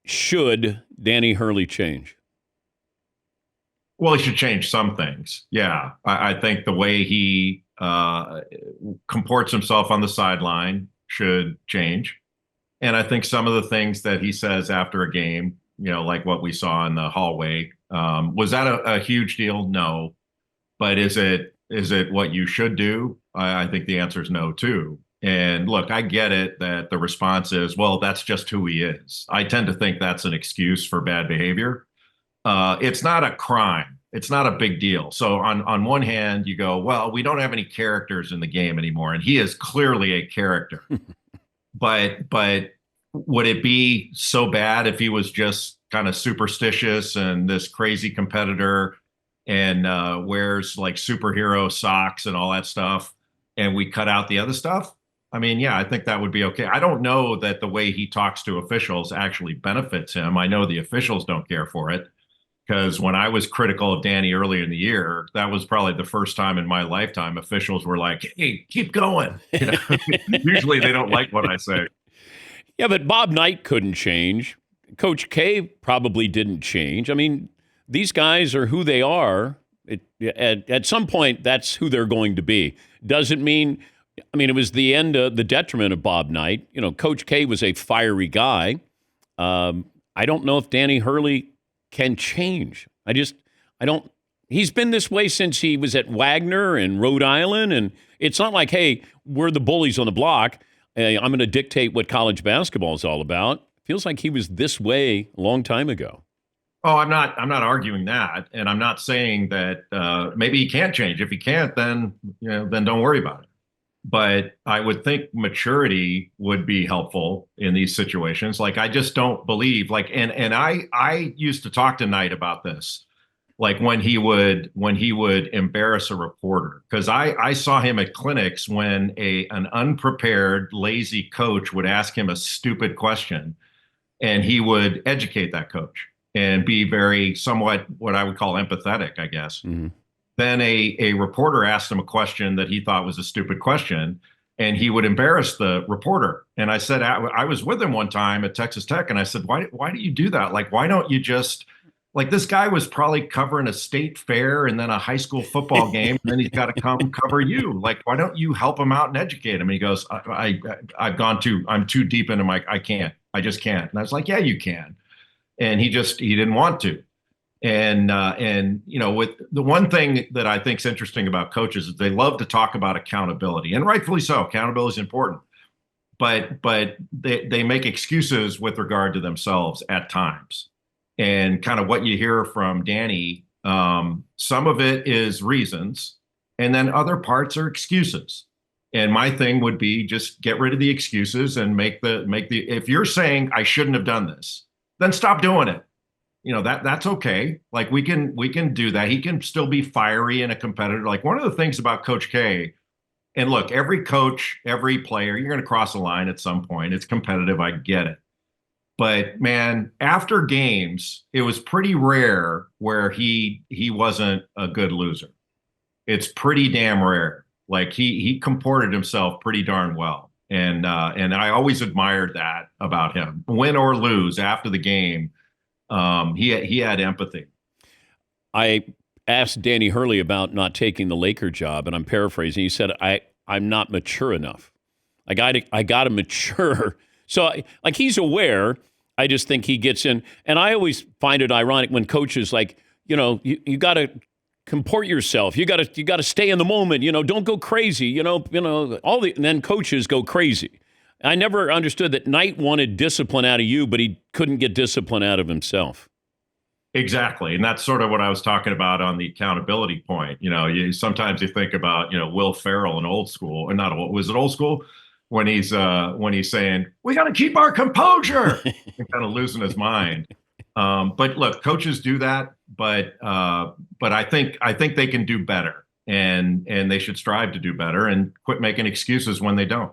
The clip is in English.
Should Danny Hurley change? Well, he should change some things. Yeah, I think the way he comports himself on the sideline should change. And I think some of the things that he says after a game, like what we saw in the hallway, was that a huge deal? No. But is it what you should do? I think the answer is no, too. And look, I get it that the response is, well, that's just who he is. I tend to think that's an excuse for bad behavior. It's not a crime. It's not a big deal. So on one hand, you go, well, we don't have any characters in the game anymore, and he is clearly a character. But would it be so bad if he was just kind of superstitious and this crazy competitor and wears like superhero socks and all that stuff, and we cut out the other stuff? I mean, yeah, I think that would be okay. I don't know that the way he talks to officials actually benefits him. I know the officials don't care for it, because when I was critical of Danny earlier in the year, that was probably the first time in my lifetime officials were like, "Hey, keep going." Usually they don't like what I say. Yeah, but Bob Knight couldn't change. Coach K probably didn't change. I mean, these guys are who they are. At some point, that's who they're going to be. Doesn't mean, I mean, it was the detriment of Bob Knight. Coach K was a fiery guy. I don't know if Danny Hurley can change. I don't, he's been this way since he was at Wagner and Rhode Island. And it's not like, hey, we're the bullies on the block. I'm going to dictate what college basketball is all about. Feels like he was this way a long time ago. Oh, I'm not arguing that, and I'm not saying that maybe he can't change. If he can't, then then don't worry about it. But I would think maturity would be helpful in these situations. Like, I just don't believe, like, and I used to talk to Knight about this, like when he would embarrass a reporter, because I saw him at clinics when an unprepared, lazy coach would ask him a stupid question, and he would educate that coach and be very somewhat what I would call empathetic, I guess. Mm-hmm. Then a reporter asked him a question that he thought was a stupid question, and he would embarrass the reporter. And I said, I was with him one time at Texas Tech, and I said, why do you do that? Like, why don't you just, like, this guy was probably covering a state fair and then a high school football game, and then he's got to come cover you. Like, why don't you help him out and educate him? And he goes, I'm too deep into I just can't. And I was like, yeah, you can. And he didn't want to. And with the one thing that I think is interesting about coaches is they love to talk about accountability, and rightfully so. Accountability is important, but they make excuses with regard to themselves at times. And kind of what you hear from Danny, some of it is reasons, and then other parts are excuses. And my thing would be just get rid of the excuses and make the if you're saying I shouldn't have done this, then stop doing it. That's okay. Like, we can do that. He can still be fiery and a competitor. Like, one of the things about Coach K, and look, every coach, every player, you're going to cross a line at some point. It's competitive. I get it. But man, after games, it was pretty rare where he wasn't a good loser. It's pretty damn rare. Like, he comported himself pretty darn well. And I always admired that about him. Win or lose after the game, he had empathy. I asked Danny Hurley about not taking the Laker job, and I'm paraphrasing. He said, I'm not mature enough. I got to mature. So, like, he's aware. I just think he gets in. And I always find it ironic when coaches, like, you got to comport yourself. You got to stay in the moment. Don't go crazy. And then coaches go crazy. I never understood that Knight wanted discipline out of you, but he couldn't get discipline out of himself. Exactly. And that's sort of what I was talking about on the accountability point. Sometimes you think about, Will Ferrell in Old School, or not, was it Old School? When he's saying, we got to keep our composure, and kind of losing his mind. But look, coaches do that, but I think they can do better, and they should strive to do better and quit making excuses when they don't.